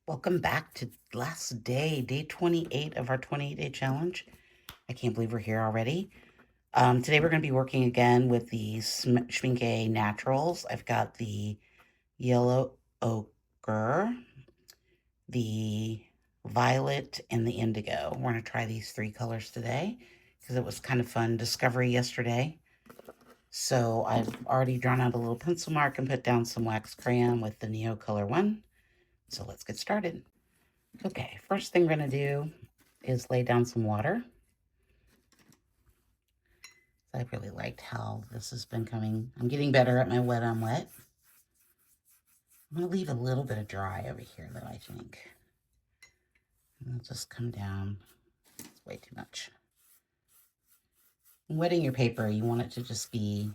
Welcome back to last day, day 28 of our 28-day challenge. I can't believe we're here already. Today we're going to be working again with the Schmincke Naturals. I've got the yellow ochre, the violet, and the indigo. We're going to try these three colors today because it was kind of fun discovery yesterday. So I've already drawn out a little pencil mark and put down some wax crayon with the Neo Color one. So let's get started. Okay, first thing we're going to do is lay down some water. I really liked how this has been coming. I'm getting better at my wet on wet. I'm going to leave a little bit of dry over here, though, I think. And it'll just come down. It's way too much. When wetting your paper, you want it to just be,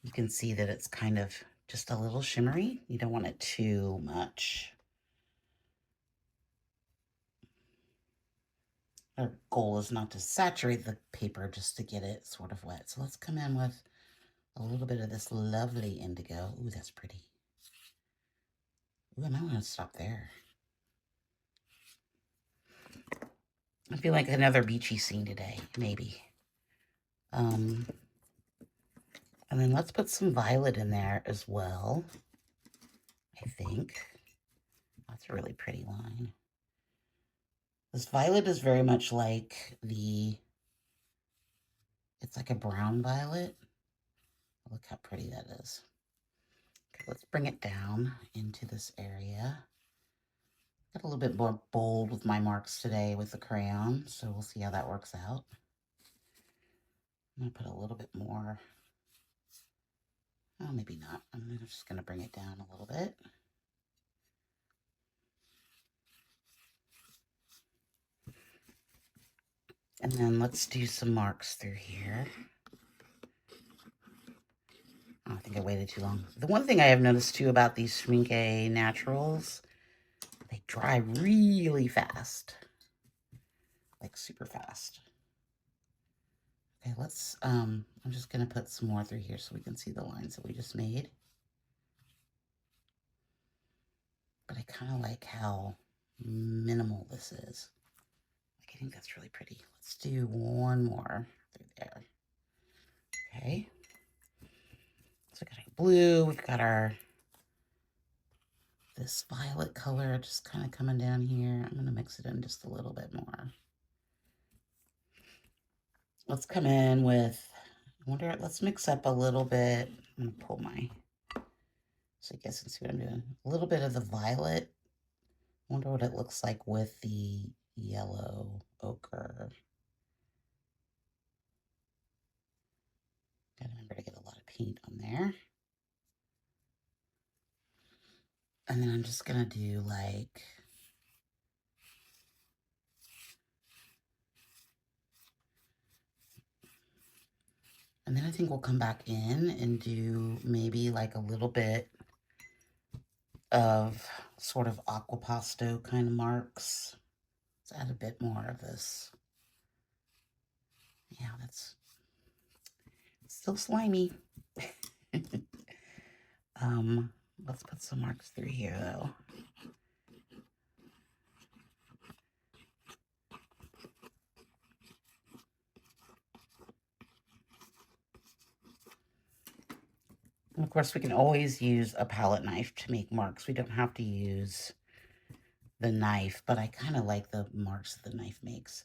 you can see that it's kind of just a little shimmery. You don't want it too much. Our goal is not to saturate the paper, just to get it sort of wet. So let's come in with a little bit of this lovely indigo. Ooh, that's pretty. Ooh, I might want to stop there. I feel like another beachy scene today, maybe. And then let's put some violet in there as well, I think. That's a really pretty line. This violet is very much like it's like a brown violet. Look how pretty that is. Okay, let's bring it down into this area. Got a little bit more bold with my marks today with the crayon, so we'll see how that works out. I'm going to put a little bit more. Oh, maybe not. I'm just going to bring it down a little bit. And then let's do some marks through here. I think I waited too long. The one thing I have noticed too about these Schmincke Naturals, they dry really fast. Like super fast. Okay, let's, I'm just gonna put some more through here so we can see the lines that we just made. But I kind of like how minimal this is. I think that's really pretty. Let's do one more through there. Okay. So we got our blue, we've got this violet color just kind of coming down here. I'm going to mix it in just a little bit more. Let's come in with, let's mix up a little bit. I'm going to pull so you guys can see what I'm doing. A little bit of the violet. I wonder what it looks like with the yellow ochre. Gotta remember to get a lot of paint on there. And then I'm just gonna do like, and then I think we'll come back in and do maybe like a little bit of sort of aquapasto kind of marks. Let's add a bit more of this. Yeah, that's still slimy. Let's put some marks through here though. And of course, we can always use a palette knife to make marks. We don't have to use the knife, but I kind of like the marks that the knife makes.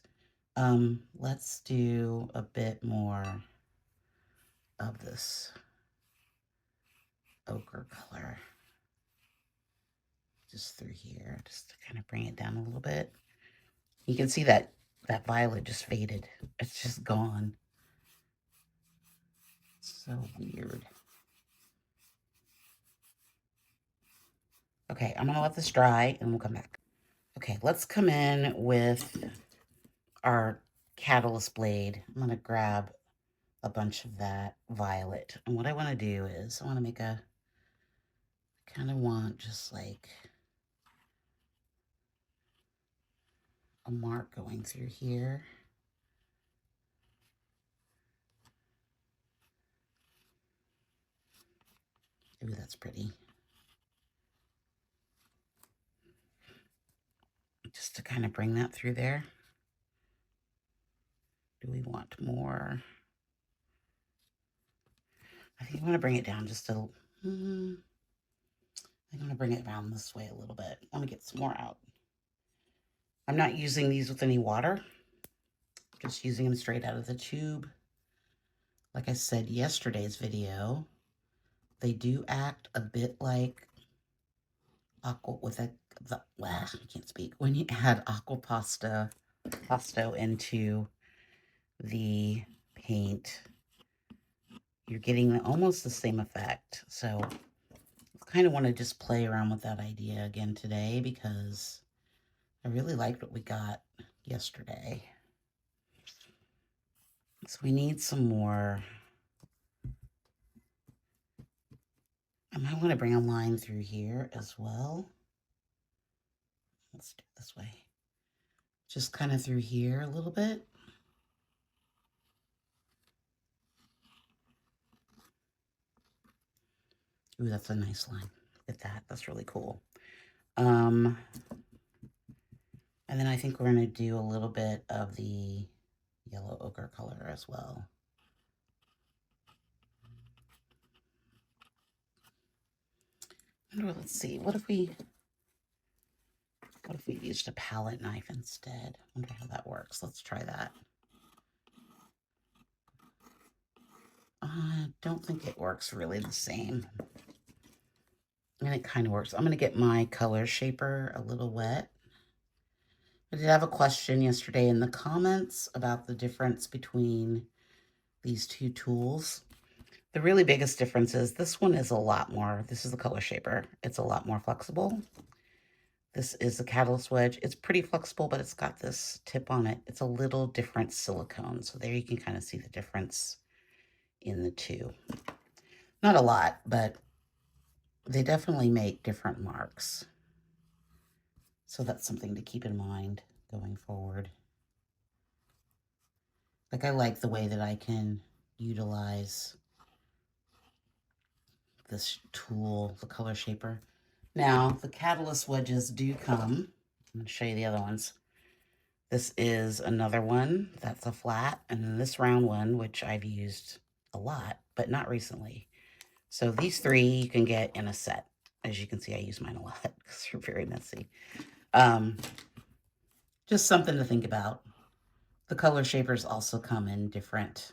Let's do a bit more of this ochre color just through here, just to kind of bring it down a little bit. You can see that violet just faded. It's just gone. It's so weird. Okay, I'm gonna let this dry and we'll come back. Okay, let's come in with our catalyst blade. I'm gonna grab a bunch of that violet. And what I wanna do is I wanna make I kind of want just like a mark going through here. Ooh, that's pretty. just to kind of bring that through there. Do we want more? I think I'm going to bring it down just a little. I'm going to bring it around this way a little bit. Let me get some more out. I'm not using these with any water. Just using them straight out of the tube. Like I said yesterday's video, they do act a bit like aqua with a, I can't speak. When you add pasto into the paint, you're getting almost the same effect. So I kind of want to just play around with that idea again today because I really liked what we got yesterday. So we need some more. I might want to bring a line through here as well. Let's do it this way. Just kind of through here a little bit. Ooh, that's a nice line. Look at that. That's really cool. And then I think we're going to do a little bit of the yellow ochre color as well. Let's see. What if we used a palette knife instead? I wonder how that works. Let's try that. I don't think it works really the same. And it kind of works. I'm going to get my color shaper a little wet. I did have a question yesterday in the comments about the difference between these two tools. The really biggest difference is this one is a lot more, this is the color shaper. It's a lot more flexible. This is the catalyst wedge. It's pretty flexible, but it's got this tip on it. It's a little different silicone. So there you can kind of see the difference in the two. Not a lot, but they definitely make different marks. So that's something to keep in mind going forward. Like I like the way that I can utilize this tool, the color shaper. Now, the catalyst wedges do come. I'm going to show you the other ones. This is another one that's a flat, and then this round one, which I've used a lot, but not recently. So these three you can get in a set. As you can see, I use mine a lot because they're very messy. Just something to think about. The color shapers also come in different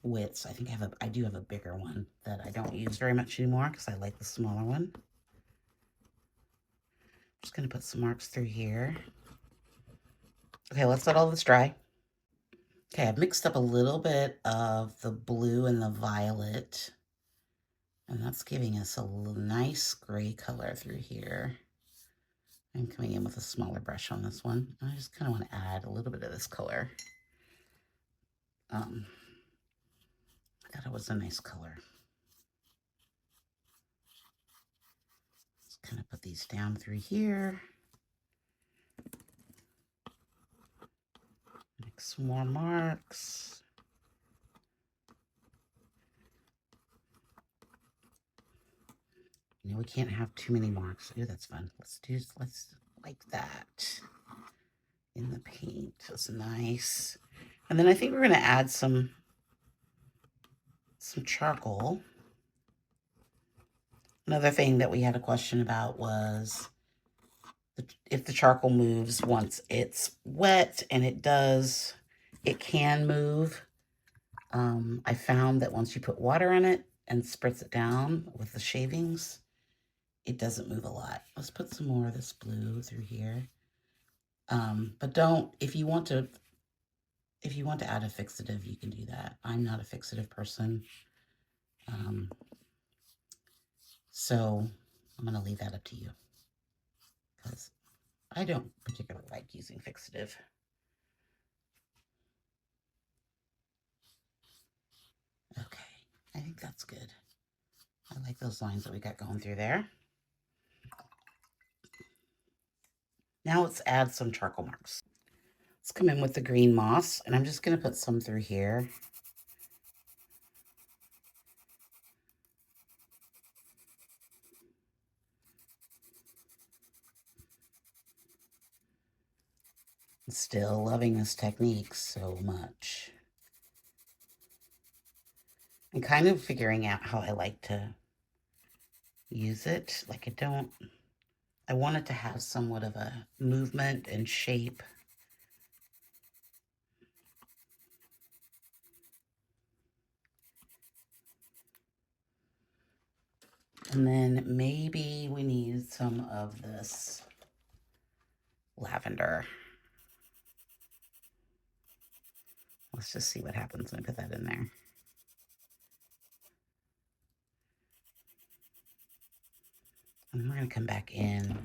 widths. I think I do have a bigger one that I don't use very much anymore because I like the smaller one. Just going to put some marks through here. Okay, let's let all this dry. Okay, I've mixed up a little bit of the blue and the violet, and that's giving us a nice gray color through here. I'm coming in with a smaller brush on this one. I just kind of want to add a little bit of this color. I thought it was a nice color. Just kind of put these down through here. Make some more marks. You know, we can't have too many marks. Ooh, that's fun. Let's like that in the paint. That's nice. And then I think we're going to add some charcoal. Another thing that we had a question about was if the charcoal moves once it's wet, and it does, it can move. I found that once you put water on it and spritz it down with the shavings, it doesn't move a lot. Let's put some more of this blue through here. But don't, if you want to add a fixative, you can do that. I'm not a fixative person. So I'm going to leave that up to you because I don't particularly like using fixative. Okay, I think that's good. I like those lines that we got going through there. Now let's add some charcoal marks. Let's come in with the green moss, and I'm just going to put some through here. Still loving this technique so much. I'm kind of figuring out how I like to use it. Like I want it to have somewhat of a movement and shape. And then maybe we need some of this lavender. Let's just see what happens when I put that in there. And we're going to come back in.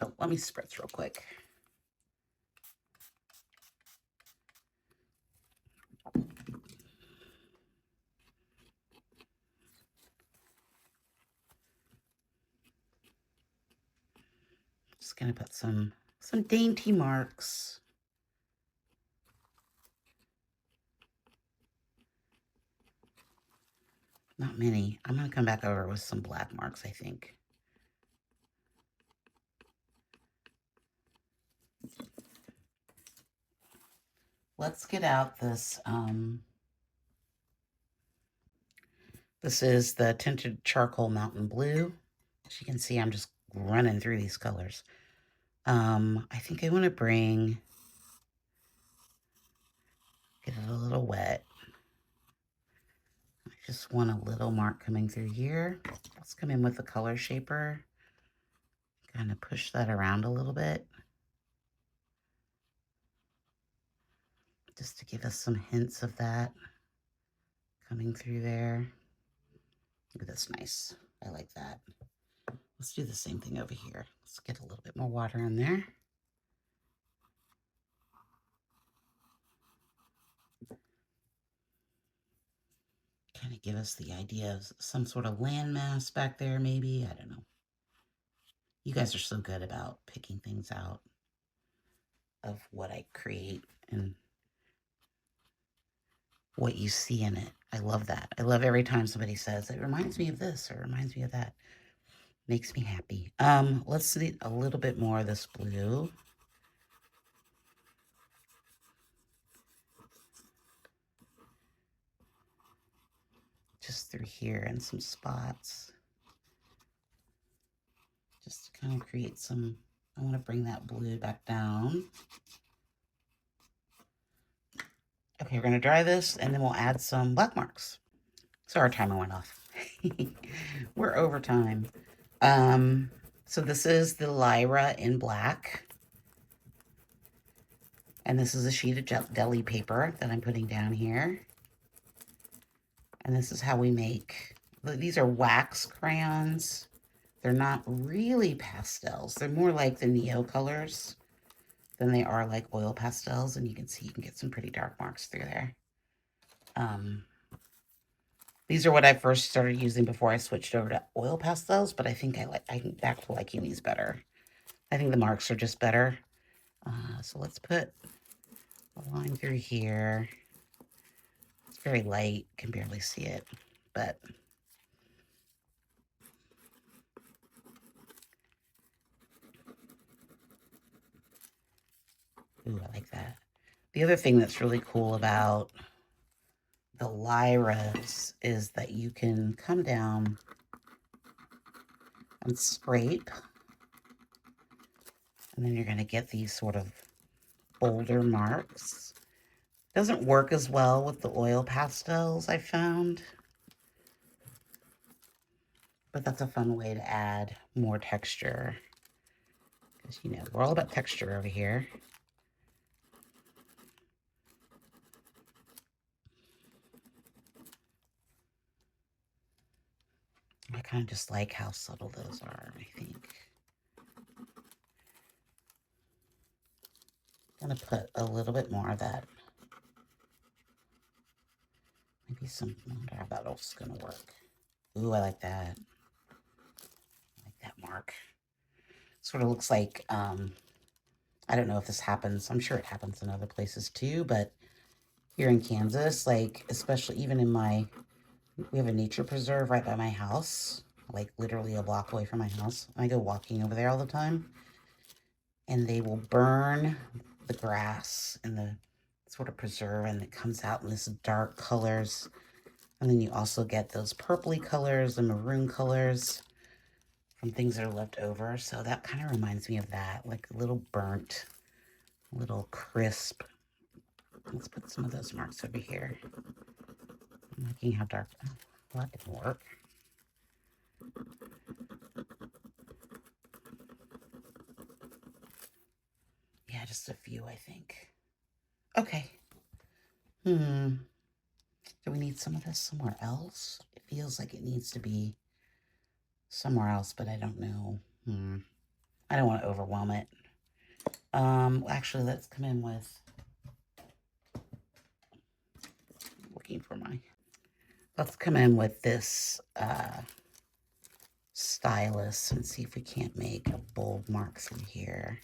Oh, let me spritz real quick. Just going to put some dainty marks. Not many. I'm going to come back over with some black marks, I think. Let's get out this, this is the Tinted Charcoal Mountain Blue. As you can see, I'm just running through these colors. I think I want to get it a little wet. I just want a little mark coming through here. Let's come in with the color shaper. Kind of push that around a little bit. Just to give us some hints of that coming through there. Ooh, that's nice. I like that. Let's do the same thing over here. Let's get a little bit more water in there. Kind of give us the idea of some sort of landmass back there, maybe. I don't know. You guys are so good about picking things out of what I create and what you see in it. I love that. I love every time somebody says, it reminds me of this or it reminds me of that. Makes me happy. Let's need a little bit more of this blue. Just through here and some spots. Just to kind of create some, I want to bring that blue back down. Okay, we're going to dry this and then we'll add some black marks. So our timer went off. We're over time. So this is the Lyra in black. And this is a sheet of deli paper that I'm putting down here. And this is how we make, these are wax crayons. They're not really pastels. They're more like the Neo colors than they are like oil pastels. And you can see you can get some pretty dark marks through there. These are what I first started using before I switched over to oil pastels, but I think I'm back to liking these better. I think the marks are just better. So let's put a line through here. It's very light, can barely see it, but ooh, I like that. The other thing that's really cool about the Lyras is that you can come down and scrape, and then you're going to get these sort of bolder marks. Doesn't work as well with the oil pastels, I found, but that's a fun way to add more texture, because, you know, we're all about texture over here. I kind of just like how subtle those are, I think. I'm going to put a little bit more of that. Maybe some, I wonder how that's going to work. Ooh, I like that. I like that mark. Sort of looks like, I don't know if this happens. I'm sure it happens in other places too, but here in Kansas, like, especially even in we have a nature preserve right by my house. like literally a block away from my house. I go walking over there all the time, and they will burn the grass and the sort of preserve, and it comes out in this dark colors. And then you also get those purpley colors and maroon colors from things that are left over. So that kind of reminds me of that, like a little burnt, a little crisp. Let's put some of those marks over here. I'm liking how dark. Oh, well, that didn't work. Yeah, just a few, I think. Okay. Do we need some of this somewhere else? It feels like it needs to be somewhere else, but I don't know. I don't want to overwhelm it. Actually, let's come in with, looking for my, let's come in with this stylus and see if we can't make a bold mark through here.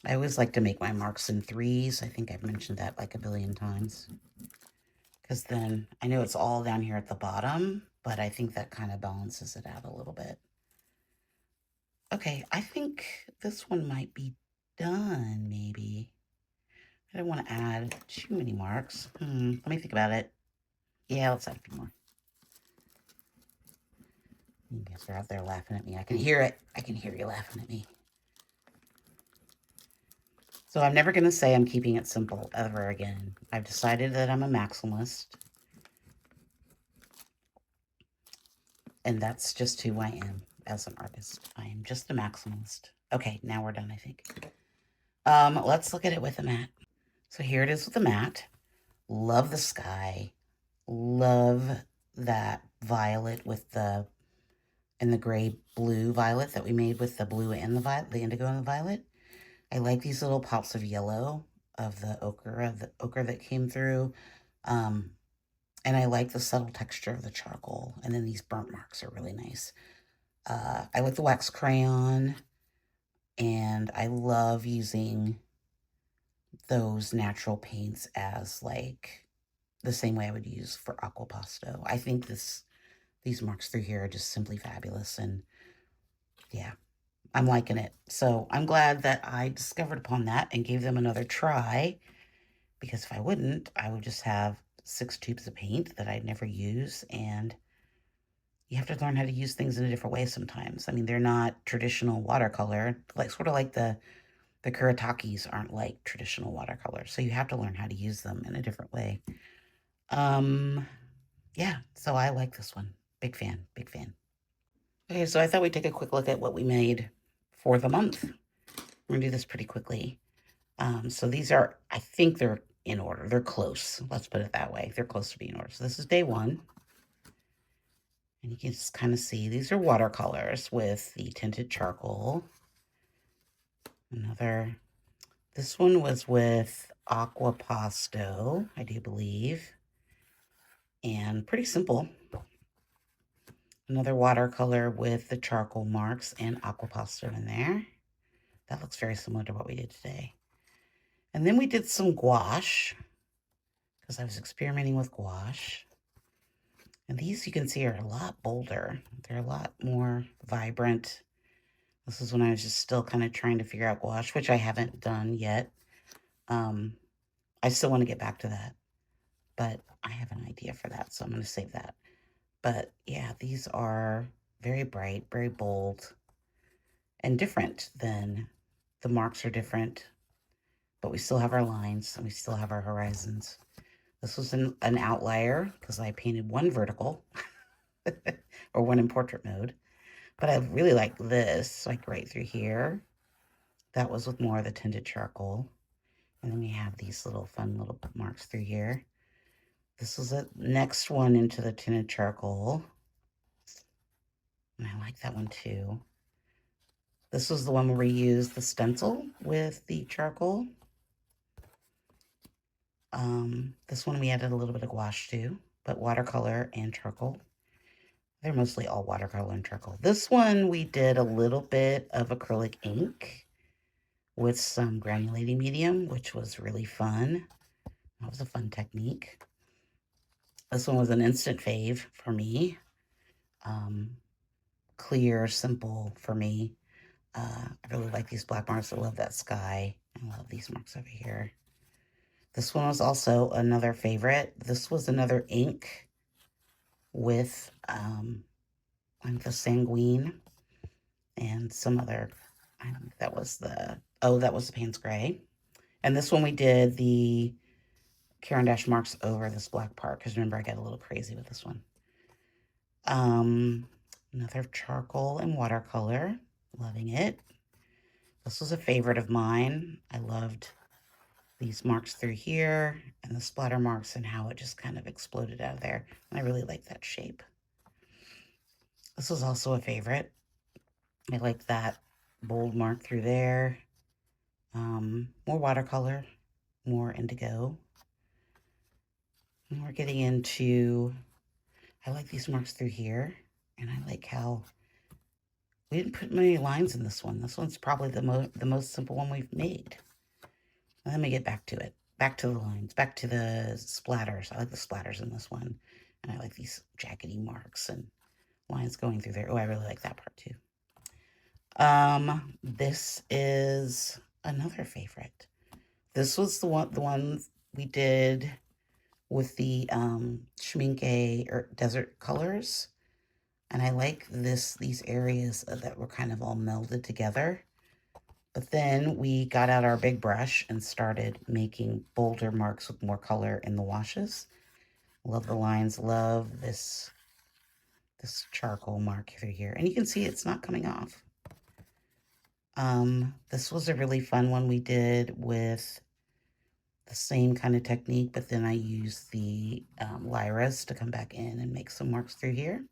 I always like to make my marks in threes. I think I've mentioned that like a billion times. Because then I know it's all down here at the bottom, but I think that kind of balances it out a little bit. Okay, I think this one might be done, maybe. I don't want to add too many marks. Let me think about it. Yeah, let's add a few more. You guys are out there laughing at me. I can hear it. I can hear you laughing at me. So I'm never going to say I'm keeping it simple ever again. I've decided that I'm a maximalist. And that's just who I am as an artist. I am just a maximalist. Okay, now we're done, I think. Let's look at it with a matte. So here it is with the matte. Love the sky. Love that violet with the, and the gray blue violet that we made with the blue and the violet, the indigo and the violet. I like these little pops of yellow of the ochre that came through. And I like the subtle texture of the charcoal. And then these burnt marks are really nice. I like the wax crayon. And I love using those natural paints as like the same way I would use for aquapasto. I think these marks through here are just simply fabulous. And yeah, I'm liking it. So I'm glad that I discovered upon that and gave them another try. Because if I wouldn't, I would just have 6 tubes of paint that I'd never use, and you have to learn how to use things in a different way sometimes. I mean, they're not traditional watercolor, like sort of like the Kuritakis aren't like traditional watercolors, so you have to learn how to use them in a different way. Yeah, so I like this one. Big fan, big fan. Okay, so I thought we'd take a quick look at what we made for the month. We're gonna do this pretty quickly. So these are, I think they're in order. They're close. Let's put it that way. They're close to being in order. So this is day 1. And you can just kind of see these are watercolors with the tinted charcoal. This one was with aquapasto, I do believe. And pretty simple. Another watercolor with the charcoal marks and aquapasto in there. That looks very similar to what we did today. And then we did some gouache, because I was experimenting with gouache. And these you can see are a lot bolder. They're a lot more vibrant. This is when I was just still kind of trying to figure out gouache, which I haven't done yet. I still want to get back to that, but I have an idea for that, so I'm going to save that. But yeah, these are very bright, very bold, and different than the marks are different, but we still have our lines and we still have our horizons. This was an outlier because I painted one vertical or one in portrait mode, but I really like this, like right through here. That was with more of the tinted charcoal. And then we have these little fun little marks through here. This is the next one into the tinted charcoal. And I like that one too. This was the one where we used the stencil with the charcoal. This one we added a little bit of gouache to, but watercolor and charcoal. They're mostly all watercolor and charcoal. This one we did a little bit of acrylic ink with some granulating medium, which was really fun. That was a fun technique. This one was an instant fave for me. Clear, simple for me. I really like these black marks. I love that sky. I love these marks over here. This one was also another favorite. This was another ink with like the sanguine and some other, I think that was the, oh, that was the Payne's Gray. And this one we did the Caran d'Ache marks over this black part, because remember I got a little crazy with this one. Another charcoal and watercolor, loving it. This was a favorite of mine. I loved these marks through here and the splatter marks and how it just kind of exploded out of there. And I really like that shape. This was also a favorite. I like that bold mark through there. More watercolor, more indigo. And we're getting into, I like these marks through here. And I like how we didn't put many lines in this one. This one's probably the most simple one we've made. Let me get back to it. Back to the lines, back to the splatters. I like the splatters in this one. And I like these jaggedy marks and lines going through there. Oh, I really like that part too. This is another favorite. This was the one we did with the Schmincke or desert colors. And I like these areas that were kind of all melded together. But then we got out our big brush and started making bolder marks with more color in the washes. Love the lines, love this charcoal mark through here. And you can see it's not coming off. This was a really fun one we did with the same kind of technique, but then I used the Lyras to come back in and make some marks through here.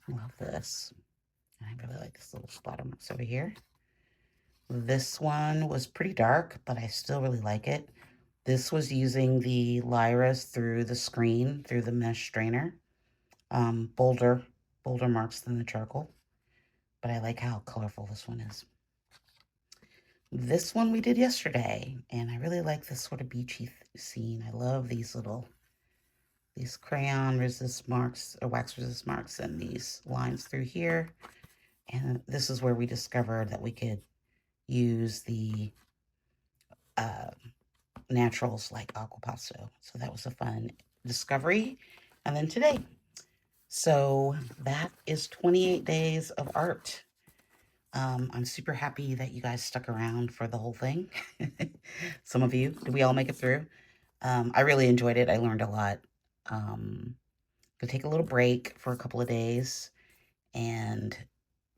Love this. And I really like this little splatter marks over here. This one was pretty dark, but I still really like it. This was using the Lyras through the screen, through the mesh strainer. Bolder marks than the charcoal, but I like how colorful this one is. This one we did yesterday, and I really like this sort of beachy scene. I love these crayon resist marks, or wax resist marks, and these lines through here. And this is where we discovered that we could use the naturals like aquapasto. So that was a fun discovery. And then today. So that is 28 days of art. I'm super happy that you guys stuck around for the whole thing. Some of you, did we all make it through? I really enjoyed it. I learned a lot. Gonna take a little break for a couple of days and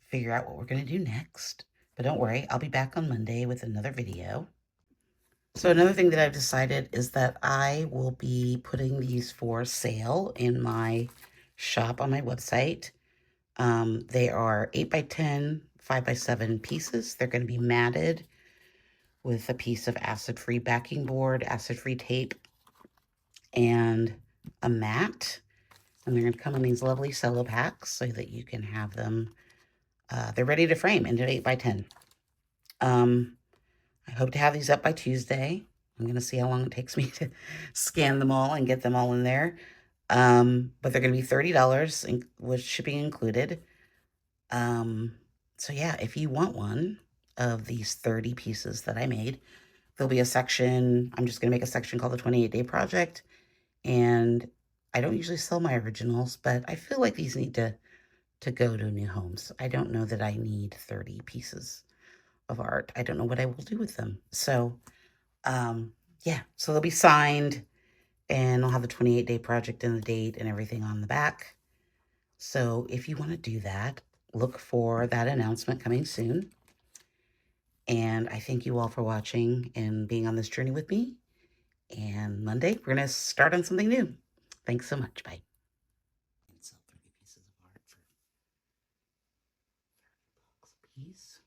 figure out what we're gonna do next. But don't worry, I'll be back on Monday with another video. So another thing that I've decided is that I will be putting these for sale in my shop on my website. They are 8x10, 5x7 pieces. They're going to be matted with a piece of acid-free backing board, acid-free tape, and a mat. And they're going to come in these lovely cello packs so that you can have them. They're ready to frame into 8x10. I hope to have these up by Tuesday. I'm going to see how long it takes me to scan them all and get them all in there. But they're going to be $30 with shipping included. So yeah, if you want one of these 30 pieces that I made, there'll be a section. I'm just going to make a section called the 28-Day Project. And I don't usually sell my originals, but I feel like these need to go to new homes. I don't know that I need 30 pieces of art. I don't know what I will do with them. So, yeah, so they'll be signed and I'll have the 28-day project and the date and everything on the back. So if you want to do that, look for that announcement coming soon. And I thank you all for watching and being on this journey with me. And Monday, we're going to start on something new. Thanks so much. Bye. And sell 30 pieces of art for $30 a piece.